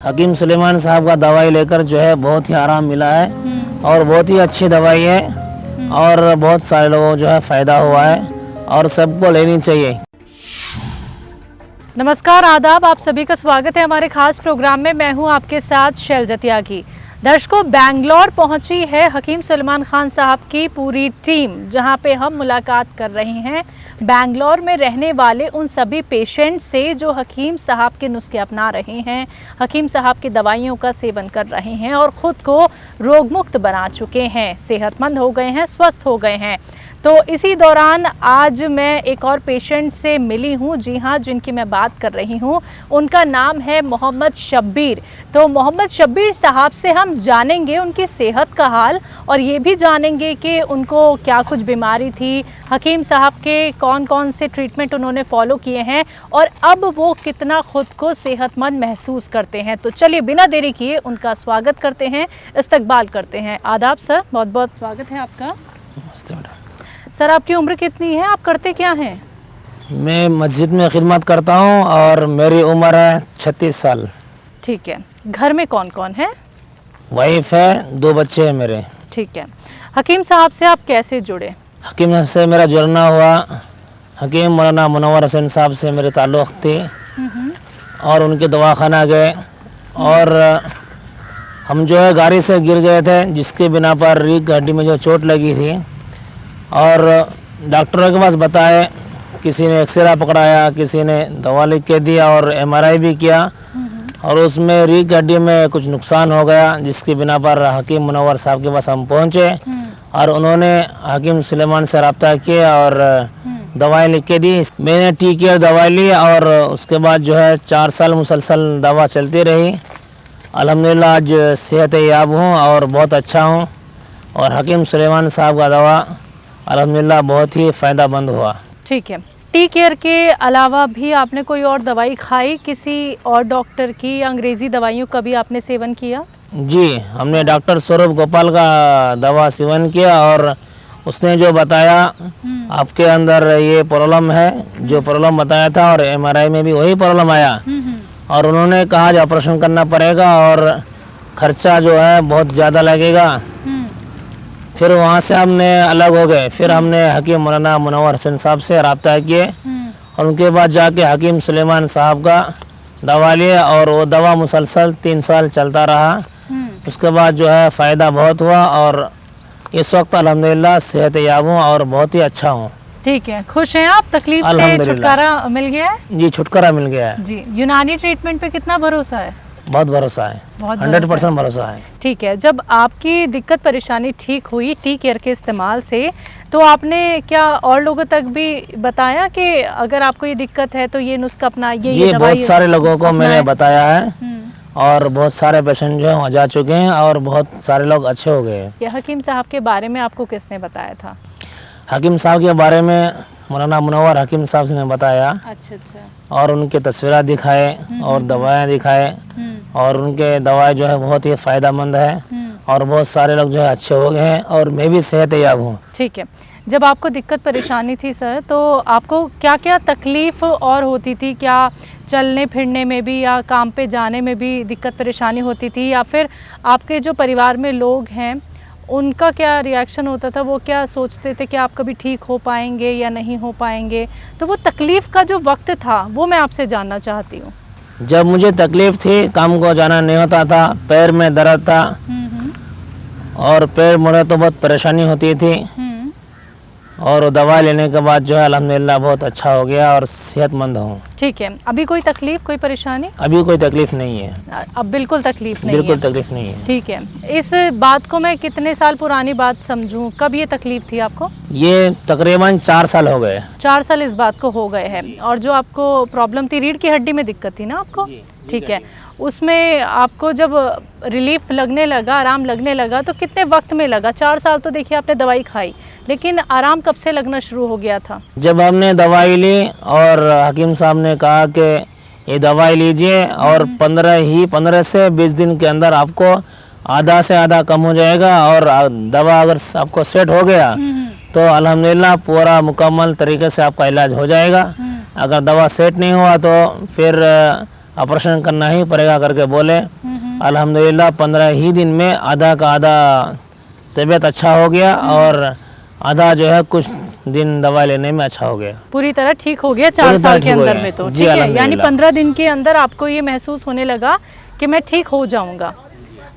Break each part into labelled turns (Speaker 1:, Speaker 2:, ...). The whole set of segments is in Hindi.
Speaker 1: हकीम सुलेमान साहब का दवाई लेकर जो है बहुत ही आराम मिला है और बहुत ही अच्छी दवाई है और बहुत सारे लोगों को जो है फ़ायदा हुआ है और सबको लेनी चाहिए।
Speaker 2: नमस्कार, आदाब, आप सभी का स्वागत है हमारे खास प्रोग्राम में। मैं हूं आपके साथ शैलजा त्यागी। दर्शकों, बेंगलोर पहुंची है हकीम सुलेमान खान साहब की पूरी टीम, जहां पे हम मुलाकात कर रहे हैं बेंगलोर में रहने वाले उन सभी पेशेंट से जो हकीम साहब के नुस्खे अपना रहे हैं, हकीम साहब की दवाइयों का सेवन कर रहे हैं और ख़ुद को रोगमुक्त बना चुके हैं, सेहतमंद हो गए हैं, स्वस्थ हो गए हैं। तो इसी दौरान आज मैं एक और पेशेंट से मिली हूँ, जी हाँ, जिनकी मैं बात कर रही हूँ। उनका नाम है मोहम्मद शब्बीर। तो मोहम्मद शब्बीर साहब से हम जानेंगे उनकी सेहत का हाल और ये भी जानेंगे कि उनको क्या कुछ बीमारी थी, हकीम साहब के कौन कौन से ट्रीटमेंट उन्होंने फॉलो किए हैं और अब वो कितना खुद को सेहतमंद महसूस करते हैं। तो चलिए बिना देरी किए उनका स्वागत करते हैं, इस्तकबाल करते हैं। आदाब सर, बहुत बहुत स्वागत है आपका।
Speaker 1: नमस्ते मैडम।
Speaker 2: सर, आपकी उम्र कितनी है? आप करते क्या हैं?
Speaker 1: मैं मस्जिद में खिदमत करता हूँ और मेरी उम्र है 36 साल।
Speaker 2: ठीक है। घर में कौन कौन है?
Speaker 1: वाइफ है, 2 बच्चे हैं मेरे।
Speaker 2: ठीक है। हकीम साहब से आप कैसे जुड़े?
Speaker 1: हकीम से मेरा जुड़ना हुआ, हकीम मौलाना मुनव्वर हुसैन साहब से मेरे ताल्लुक़ थे और उनके दवाखाना गए और हम जो है गाड़ी से गिर गए थे, जिसके बिना पर रीढ़ की हड्डी में जो चोट लगी थी और डॉक्टरों के पास बताए, किसी ने एक्सरे पकड़ाया, किसी ने दवा लिख के दिया और MRI भी किया और उसमें रीढ़ की हड्डी में कुछ नुकसान हो गया, जिसके बिना पर हकीम मुनव्वर साहब के पास हम पहुँचे और उन्होंने हकीम सुलेमान से रब्ता किया और दवाई लिख के दी। मैंने टी-केयर दवाई ली और उसके बाद जो है 4 साल मुसलसल दवा चलती रही। अल्हम्दुलिल्लाह आज सेहत याब हूँ और बहुत अच्छा हूँ और हकीम सुलेमान साहब का दवा अल्हम्दुलिल्लाह बहुत ही फ़ायदामंद हुआ। ठीक
Speaker 2: है। टी केयर के अलावा भी आपने कोई और दवाई खाई, किसी और डॉक्टर की या अंग्रेज़ी दवाइयों का भी आपने सेवन किया?
Speaker 1: जी, हमने डॉक्टर स्वरूप गोपाल का दवा सेवन किया और उसने जो बताया आपके अंदर ये प्रॉब्लम है, जो प्रॉब्लम बताया था और MRI में भी वही प्रॉब्लम आया और उन्होंने कहा जो ऑपरेशन करना पड़ेगा और ख़र्चा जो है बहुत ज़्यादा लगेगा। फिर वहाँ से हमने अलग हो गए। फिर हमने हकीम मौलाना मुनव्वर हुसैन साहब से रब्ता किए और उनके बाद जाके हकीम सुलेमान साहब का दवा लिए और वो दवा मुसलसल 3 साल चलता रहा। उसके बाद जो है फ़ायदा बहुत हुआ और इस वक्त अल्हम्दुलिल्लाह सेहत याब हूँ और बहुत ही अच्छा हूँ।
Speaker 2: ठीक है। खुश हैं आप? तकलीफ से छुटकारा मिल गया है?
Speaker 1: जी, छुटकारा मिल गया है
Speaker 2: जी। यूनानी ट्रीटमेंट पे कितना भरोसा है?
Speaker 1: बहुत भरोसा है, 100% भरोसा है।
Speaker 2: ठीक है। जब आपकी दिक्कत परेशानी ठीक हुई टी केयर के इस्तेमाल से, तो आपने क्या और लोगों तक भी बताया कि अगर आपको ये दिक्कत है तो ये नुस्खा अपना, ये दवाई?
Speaker 1: बहुत सारे लोगों को मैंने बताया है और बहुत सारे पेशेंट जो हैं जा चुके हैं और बहुत सारे लोग अच्छे हो गए हैं।
Speaker 2: ये हकीम साहब के बारे में आपको किसने बताया था?
Speaker 1: हकीम साहब के बारे में मौलाना मुनव्वर हकीम साहब ने बताया।
Speaker 2: अच्छा।
Speaker 1: और उनके तस्वीरें दिखाए और दवाएं दिखाए और उनके दवाएं जो है बहुत ही फ़ायदामंद है और बहुत सारे लोग जो है अच्छे हो गए हैं और मैं भी सेहत याब हूँ।
Speaker 2: ठीक है। जब आपको दिक्कत परेशानी थी सर, तो आपको क्या क्या तकलीफ़ और होती थी? क्या चलने फिरने में भी या काम पे जाने में भी दिक्कत परेशानी होती थी, या फिर आपके जो परिवार में लोग हैं उनका क्या रिएक्शन होता था? वो क्या सोचते थे कि आप कभी ठीक हो पाएंगे या नहीं हो पाएंगे? तो वो तकलीफ़ का जो वक्त था वो मैं आपसे जानना चाहती हूँ।
Speaker 1: जब मुझे तकलीफ़ थी, काम को जाना नहीं होता था, पैर में दर्द था और पैर मुड़े तो बहुत परेशानी होती थी और दवा लेने के बाद जो है अल्हम्दुलिल्लाह बहुत अच्छा हो गया और सेहतमंद हूँ।
Speaker 2: ठीक है। अभी कोई तकलीफ, कोई परेशानी?
Speaker 1: अभी कोई तकलीफ नहीं है।
Speaker 2: अब बिल्कुल तकलीफ नहीं है?
Speaker 1: बिल्कुल तकलीफ नहीं है।
Speaker 2: ठीक है। इस बात को मैं कितने साल पुरानी बात समझूं? कब ये तकलीफ थी आपको?
Speaker 1: ये तकरीबन 4 साल हो गए।
Speaker 2: 4 साल इस बात को हो गए हैं। और जो आपको प्रॉब्लम थी, रीढ़ की हड्डी में दिक्कत थी ना आपको? ठीक है। उसमें आपको जब रिलीफ लगने लगा, आराम लगने लगा, तो कितने वक्त में लगा? 4 साल तो देखिए आपने दवाई खाई, लेकिन आराम कब से लगना शुरू हो गया था?
Speaker 1: जब हमने दवाई ली और हकीम साहब ने कहा कि ये दवाई लीजिए और 15 से 20 दिन के अंदर आपको आधा से आधा कम हो जाएगा और दवा अगर आपको सेट हो गया तो अल्हम्दुलिल्लाह पूरा मुकम्मल तरीके से आपका इलाज हो जाएगा। अगर दवा सेट नहीं हुआ तो फिर ऑपरेशन करना ही पड़ेगा करके बोले। अल्हम्दुलिल्लाह 15 ही दिन में आधा का आधा तबीयत अच्छा हो गया और आधा जो है कुछ दिन दवाई लेने में अच्छा हो गया।
Speaker 2: पूरी तरह ठीक हो गया 4
Speaker 1: पूरी तरह
Speaker 2: साल के
Speaker 1: ठीक हो
Speaker 2: अंदर
Speaker 1: गया।
Speaker 2: में तो
Speaker 1: जी,
Speaker 2: ठीक है, यानी
Speaker 1: अल्हम्दुलिल्लाह।
Speaker 2: 15 दिन के अंदर आपको ये महसूस होने लगा कि मैं ठीक हो जाऊंगा।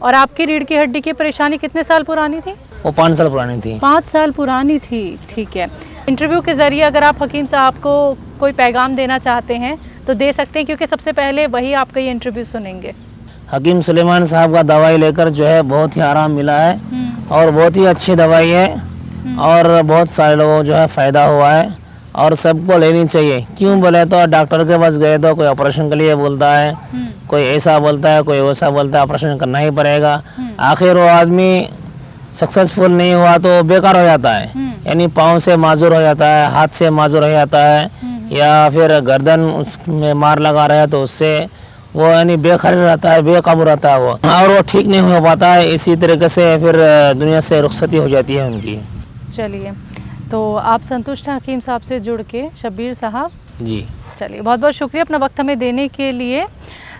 Speaker 2: और आपकी रीढ़ की हड्डी की परेशानी कितने साल पुरानी थी?
Speaker 1: वो 5 साल पुरानी थी।
Speaker 2: 5 साल पुरानी थी, ठीक है। इंटरव्यू के ज़रिए अगर आप हकीम साहब को कोई पैगाम देना चाहते हैं तो दे सकते हैं, क्योंकि सबसे पहले वही आपका ये इंटरव्यू सुनेंगे।
Speaker 1: हकीम सुलेमान साहब का दवाई लेकर जो है बहुत ही आराम मिला है और बहुत ही अच्छी दवाई है और बहुत सारे लोगों को जो है फ़ायदा हुआ है और सबको लेनी चाहिए। क्यों बोले तो डॉक्टर के पास गए तो कोई ऑपरेशन के लिए बोलता है, कोई ऐसा बोलता है, कोई वैसा बोलता है, ऑपरेशन करना ही पड़ेगा। आखिर वो आदमी सक्सेसफुल नहीं हुआ तो बेकार हो जाता है, यानी पाँव से माजूर हो जाता है, हाथ से माजूर हो जाता है, या फिर गर्दन उसमें मार लगा रहा है तो उससे वो यानी बेखबर रहता है, बेकाबू रहता है वो, और वो ठीक नहीं हो पाता है। इसी तरीके से फिर दुनिया से रुखसती हो जाती है उनकी।
Speaker 2: चलिए, तो आप संतुष्ट हैं हकीम साहब से जुड़ के, शब्बीर साहब?
Speaker 1: जी
Speaker 2: चलिए, बहुत बहुत शुक्रिया अपना वक्त हमें देने के लिए।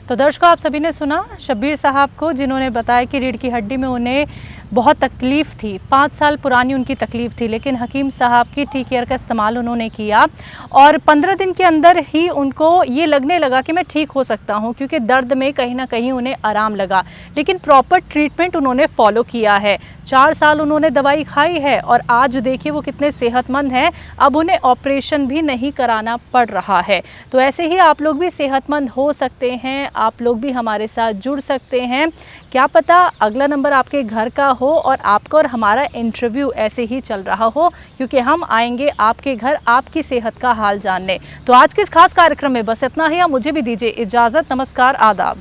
Speaker 2: तो दर्शकों, आप सभी ने सुना शब्बीर साहब को, जिन्होंने बताया कि रीढ़ की हड्डी में उन्हें बहुत तकलीफ़ थी, 5 साल पुरानी उनकी तकलीफ़ थी, लेकिन हकीम साहब की टी केयर का इस्तेमाल उन्होंने किया और 15 दिन के अंदर ही उनको ये लगने लगा कि मैं ठीक हो सकता हूँ, क्योंकि दर्द में कहीं ना कहीं उन्हें आराम लगा। लेकिन प्रॉपर ट्रीटमेंट उन्होंने फॉलो किया है, 4 साल उन्होंने दवाई खाई है और आज देखिए वो कितने सेहतमंद हैं। अब उन्हें ऑपरेशन भी नहीं कराना पड़ रहा है। तो ऐसे ही आप लोग भी सेहतमंद हो सकते हैं, आप लोग भी हमारे साथ जुड़ सकते हैं। क्या पता अगला नंबर आपके घर का हो और आपका और हमारा इंटरव्यू ऐसे ही चल रहा हो, क्योंकि हम आएंगे आपके घर आपकी सेहत का हाल जानने। तो आज के इस खास कार्यक्रम में बस इतना ही। आप मुझे भी दीजिए इजाज़त। नमस्कार, आदाब।